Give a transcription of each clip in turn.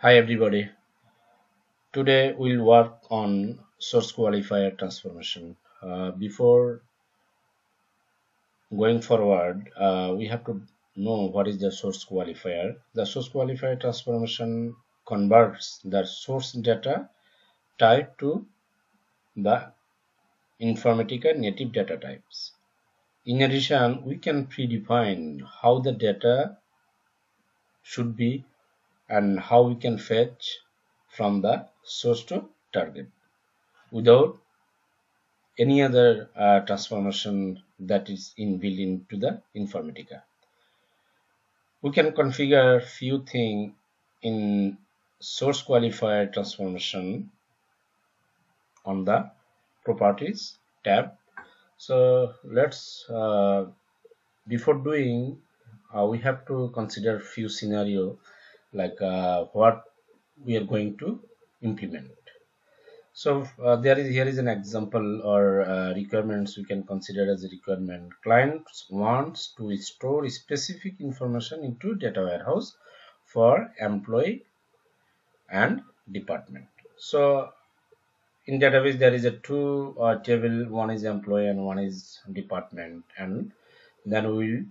Hi everybody. Today we'll work on source qualifier transformation. Before going forward, we have to know what is the source qualifier. The source qualifier transformation converts the source data type to the Informatica native data types. In addition, we can predefine how the data should be and how we can fetch from the source to target without any other transformation that is inbuilt into the Informatica. We can configure few things in source qualifier transformation on the properties tab. So let's before doing we have to consider few scenario like what we are going to implement. So here is an example or requirements we can consider as a requirement. Client wants to store specific information into data warehouse for employee and department. So in database there is a two table, one is employee and one is department, and then we will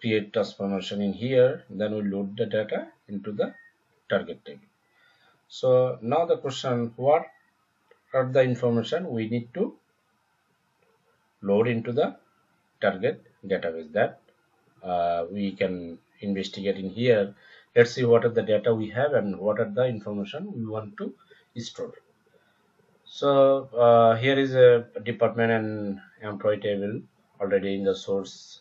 create transformation in here, then we load the data into the target table. So now the question, what are the information we need to load into the target database that we can investigate in here. Let's see what are the data we have and what are the information we want to store. So here is a department and employee table already in the source,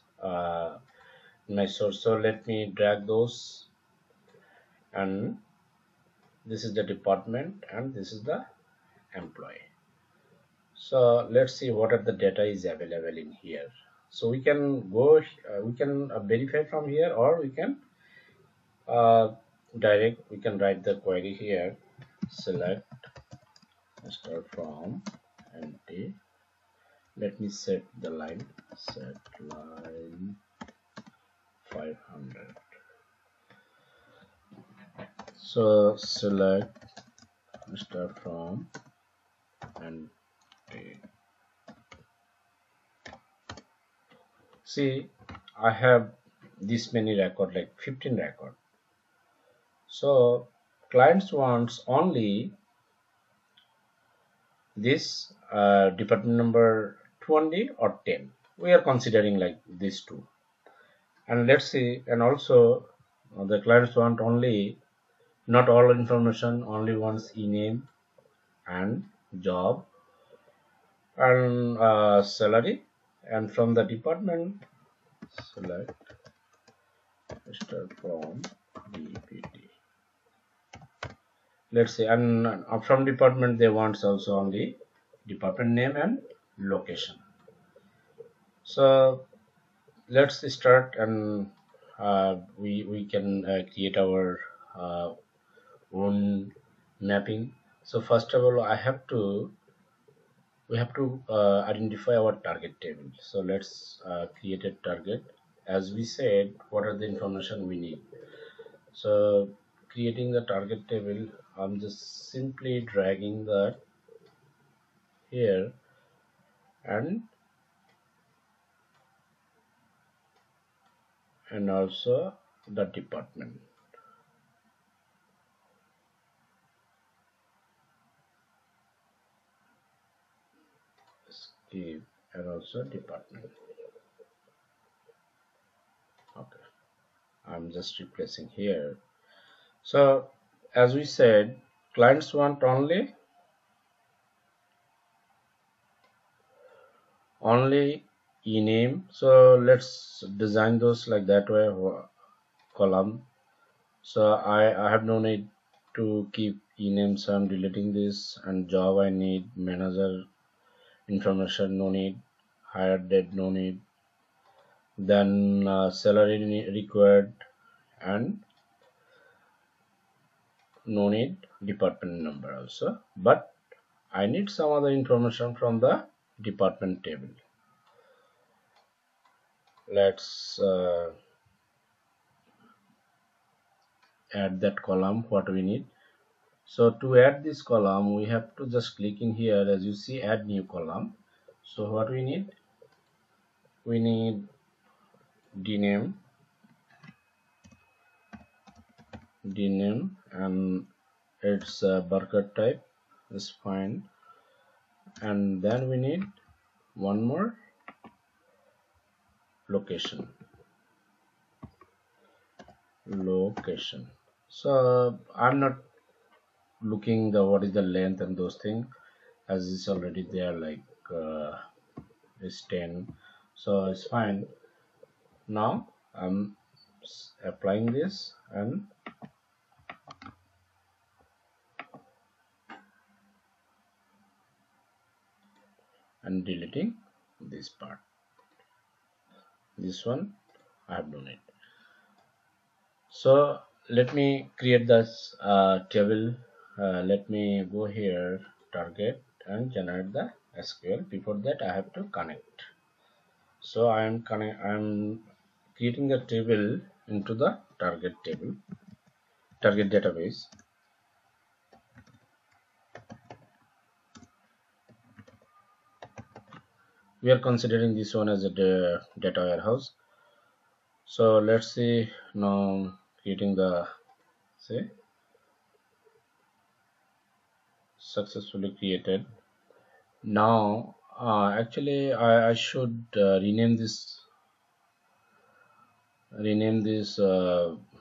in my source. So let me drag those, and this is the department and this is the employee. So let's see what are the data is available in here. So we can go, we can verify from here, or we can we can write the query here. Select start from empty. Let me set the line, set line 500. So select start from empty. See, I have this many record, like 15 record. So clients wants only this department number 20 or 10. We are considering like these two. And let's see, and also the clients want only, not all information, only one's e-name and job and salary. And from the department, select start from DPT. Let's say, and from department they want also only department name and location. So let's start, and we can create our own mapping. So first of all, we have to identify our target table. So let's create a target. As we said, what are the information we need? So creating the target table, I'm just simply dragging that here and also the department. Skip, and also department. Okay, I'm just replacing here. So as we said, clients want only e-name. So let's design those like that way, column. So I have no need to keep e-name, so I'm deleting this. And job I need, manager information no need, hire date no need, then salary required, and no need department number also, but I need some other information from the department table. Let's add that column what we need. So to add this column, we have to just click in here, as you see, add new column. So what we need dname, and its burger type is fine, and then we need one more location. So I'm not looking the what is the length and those things, as it's already there, like it's 10, so it's fine. Now I'm applying this and deleting this part. This one I have done it. So let me create this table. Let me go here, target, and generate the SQL. Before that, I have to connect. So I'm creating the table into the target database. We are considering this one as a data warehouse. So let's see now, creating the successfully created. Now actually I should rename this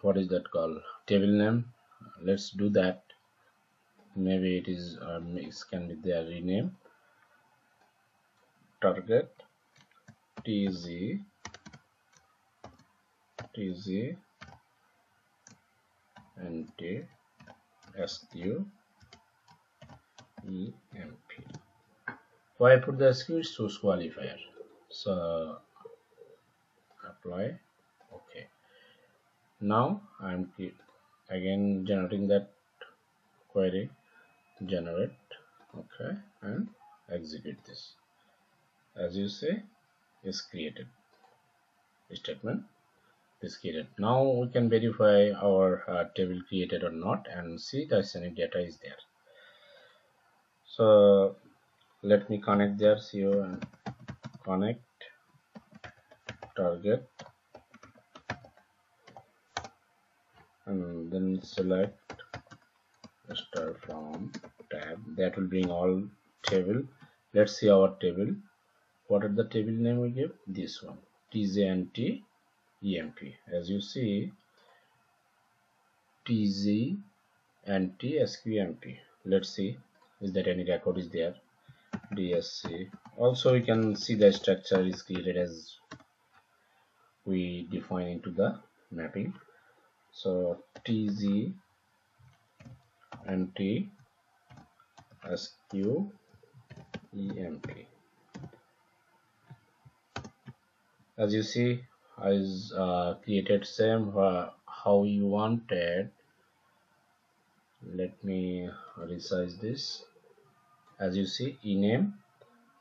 what is that called, table name. Let's do that. Maybe it is it can be there, rename target tz nt sq emp. Why I put the sq is source qualifier. So apply. Okay, now I'm again generating that query, generate. Okay, and execute this. As you say, is created statement is created. Now we can verify our table created or not and see that any data is there. So let me connect there, CO and connect target, and then select start from tab. That will bring all table. Let's see our table. What are the table name we give? This one, tznt emp. As you see, tznt sqmp. Let's see, is that any record is there? dsc. Also we can see the structure is created as we define into the mapping. So tznt sqemp. As you see, is created same how you wanted. Let me resize this. As you see, ename,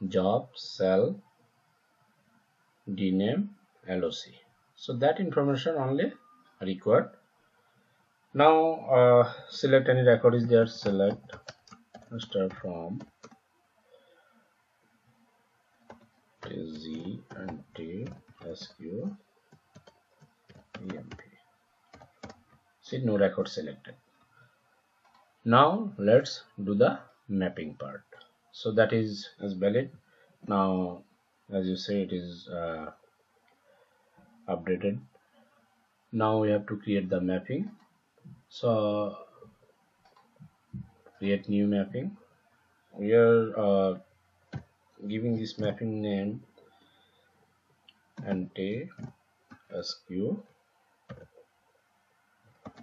job, cell, dname, loc. So that information only required. Now select any record is there. Select start from tznt sqemp. See, no record selected. Now let's do the mapping part. So that is valid. Now as you say, it is updated. Now we have to create the mapping. So create new mapping. We are giving this mapping name nt sq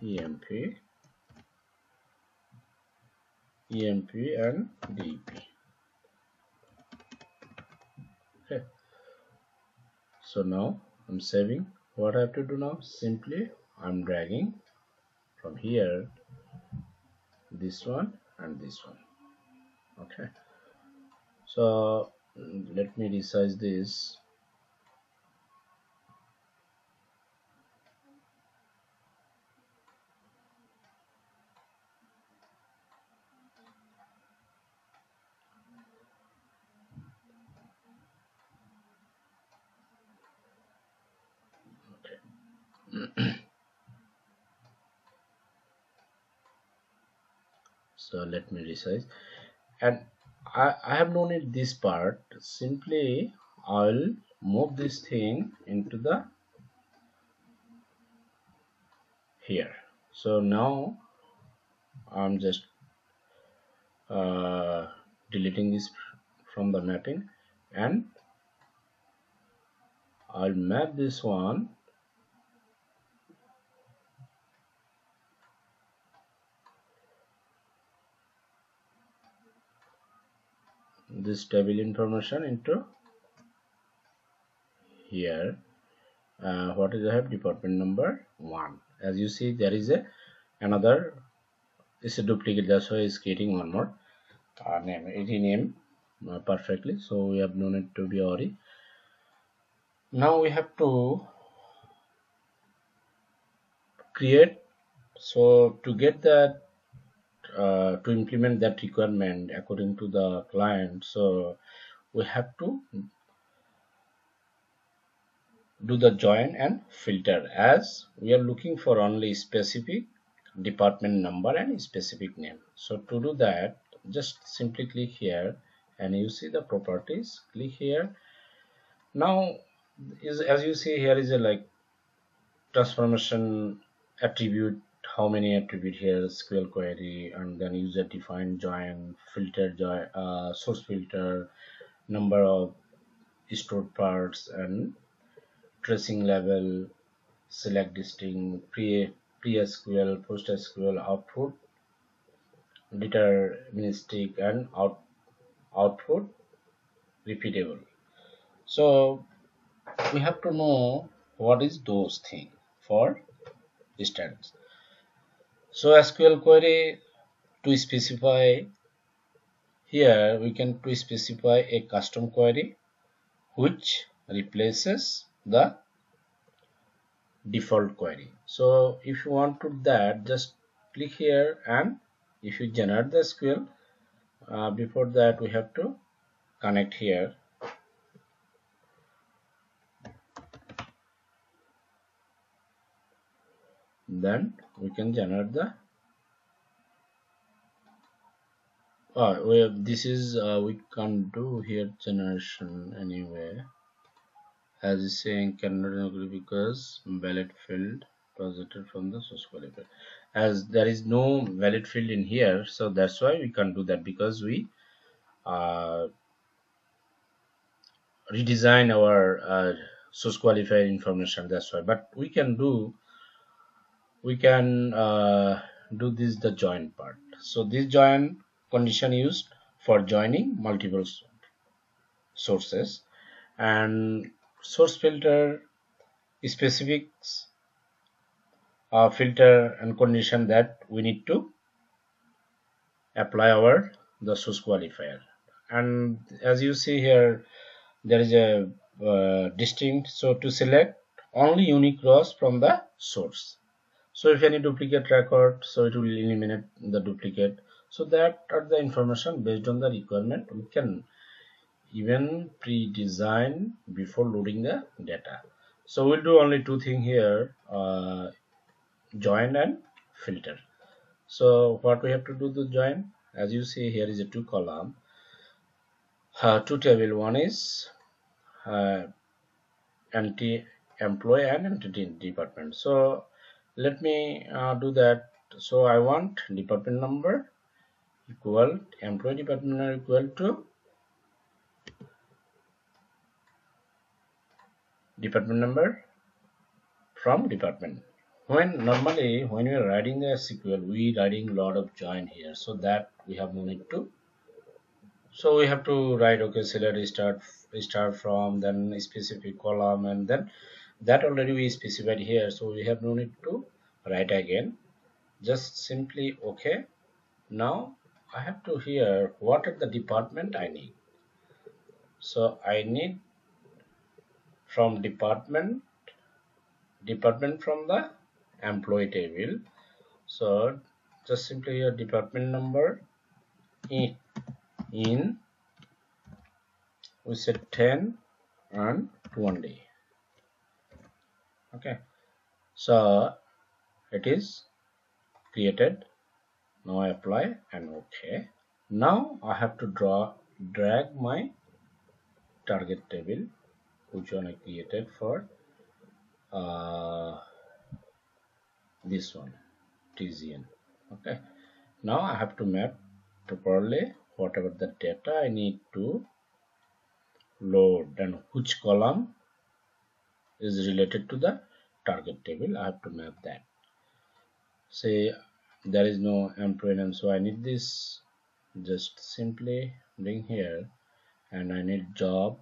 emp and dep. Okay, so now I'm saving. What I have to do now, simply I'm dragging from here this one and this one. Okay, so let me resize this. So let me resize, and I have no need this part. Simply I'll move this thing into the here. So now I'm just uh, deleting this from the mapping, and I'll map this one this table information into here. What is I have department number 1. As you see, there is a another, it's a duplicate, that's why it's creating one more name. It rename perfectly, so we have no need to be worried. Now we have to create, so to get that to implement that requirement according to the client, so we have to do the join and filter, as we are looking for only specific department number and specific name. So to do that, just simply click here and you see the properties, click here. Now as you see here is a like transformation attribute, how many attribute here, SQL query, and then user defined join, filter join, source filter, number of stored parts, and tracing level, select distinct, pre-SQL, post-SQL, output, deterministic, and output repeatable. So we have to know what is those things for instance. So SQL query, to specify here, we can to specify a custom query which replaces the default query. So if you want to do that, just click here, and if you generate the SQL, before that we have to connect here. Then we can generate the this is we can't do here generation anyway, as is saying cannot agree because valid field posited from the source qualifier. As there is no valid field in here, so that's why we can't do that, because we redesign our source qualifier information, that's why. But we can do this the join part. So this join condition used for joining multiple sources, and source filter specifics filter and condition that we need to apply our the source qualifier. And as you see here, there is a distinct, so to select only unique rows from the source. So if any duplicate record, so it will eliminate the duplicate. So that are the information based on the requirement. We can even pre-design before loading the data. So we'll do only two things here, join and filter. So what we have to do to join, as you see here is a two column, two table. One is employee and entity department. So let me do that. So I want department number equal employee department number equal to department number from department. When normally when we are writing a SQL, we writing a lot of join here, so that we have no need to. So we have to write, okay, select start from, then specific column, and then that already we specified here, so we have no need to write again. Just simply okay. Now I have to here what are the department I need. So I need from department from the employee table. So just simply here department number in we said 10 and 20. Okay, so it is created. Now I apply and OK. Now I have to drag my target table, which one I created for this one, TZN. Okay. Now I have to map properly whatever the data I need to load and which column is related to the target table. I have to map that. Say there is no employee name, so I need this. Just simply bring here, and I need job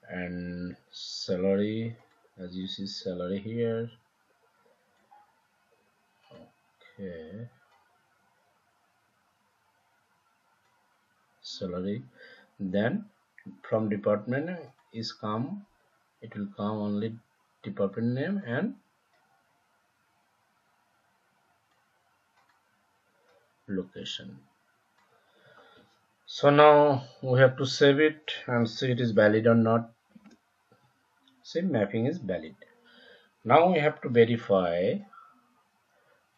and salary. As you see, salary here. Okay, salary. Then from department is come. It will come only department name and location. So now we have to save it and see it is valid or not. Say mapping is valid. Now we have to verify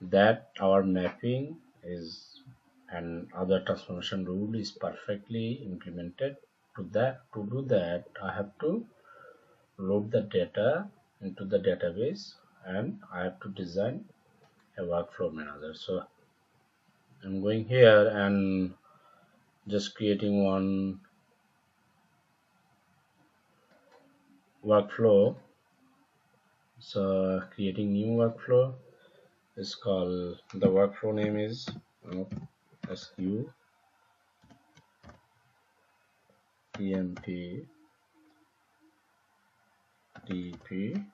that our mapping is and other transformation rule is perfectly implemented. To do that, I have to load the data into the database and I have to design a workflow manager. So I'm going here and just creating one workflow. So creating new workflow is called, the workflow name is SQ EMP DP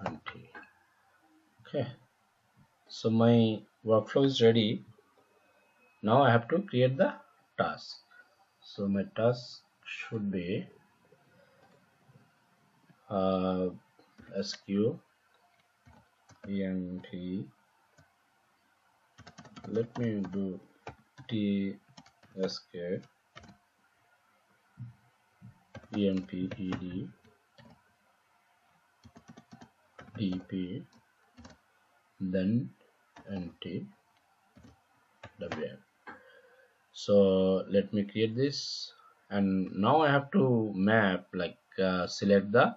and T. Okay, so my workflow is ready. Now I have to create the task. So my task should be SQ EMP. Let me do TSK EMP ED DP, then NT WM. So let me create this, and now I have to map, like select a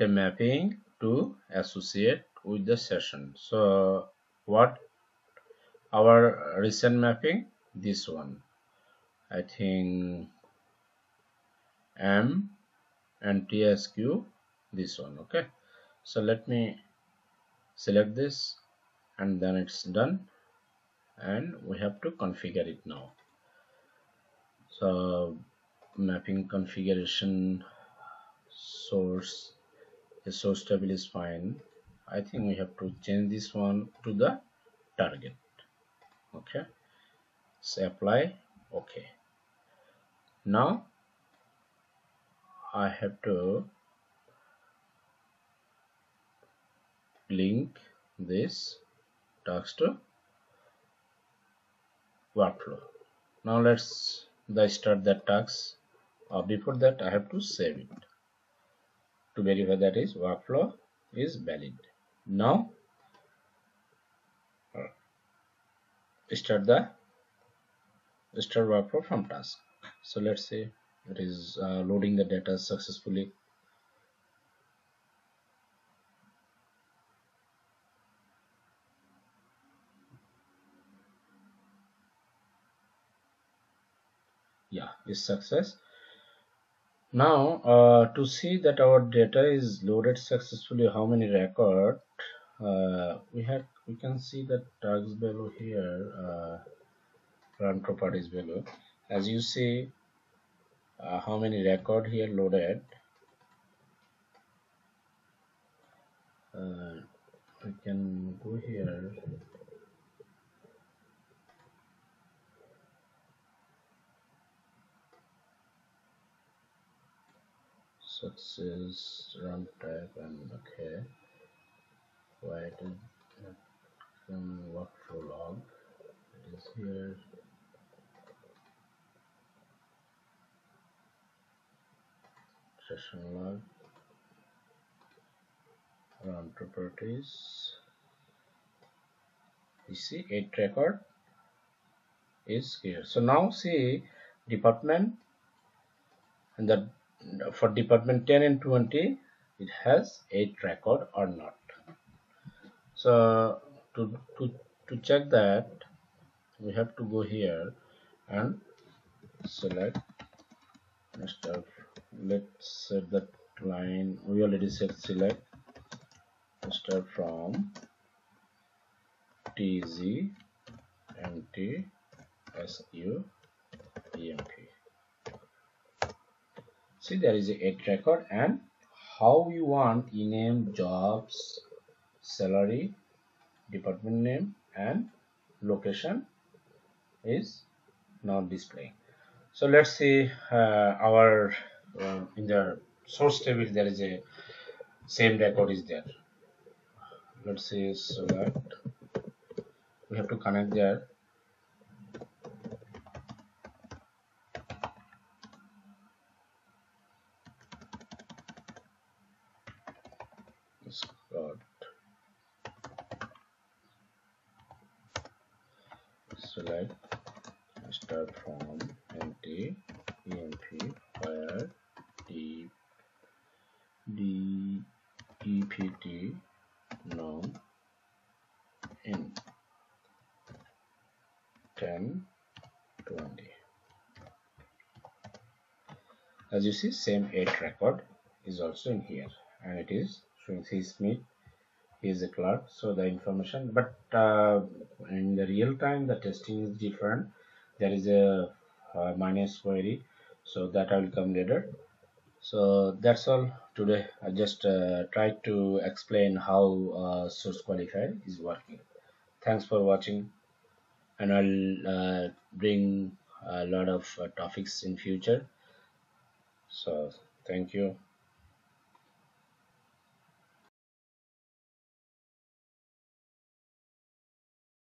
mapping to associate with the session. So what our recent mapping? This one, I think M and TSQ, this one. Okay, so let me select this, and then it's done, and we have to configure it now. So mapping configuration, source, the source table is fine. I think we have to change this one to the target. Okay, so apply. Okay, now I have to link this task to workflow. Now let's start that task. Before that, I have to save it to verify that is workflow is valid. Now start workflow from task. So let's say it is loading the data successfully. Yeah, is success. Now to see that our data is loaded successfully, how many record we can see that tags value here, run properties value. As you see, how many record here loaded. We can go here. Success, run type, and okay. Why it is from workflow log. It is here. Session log. Run properties. You see 8 record is here. So now see department, and that for department 10 and 20 it has 8 record or not. So to check that, we have to go here and select stuff. Let's set that line. We already set select start from TZ MT SU EMP. See, there is a 8 record, and how you want name, jobs, salary, department name, and location is not displaying. So let's see our in the source table there is a same record is there. Let's say select. We have to connect there. Got select start from MT EMP where D EPT norm in 10 20. As you see, same 8 record is also in here, and it is showing C Smith. He is a clerk, so the information, but in the real time the testing is different. There is a minus query, so that I will come later. So that's all today. I just tried to explain how source qualifier is working. Thanks for watching, and I'll bring a lot of topics in future. So thank you.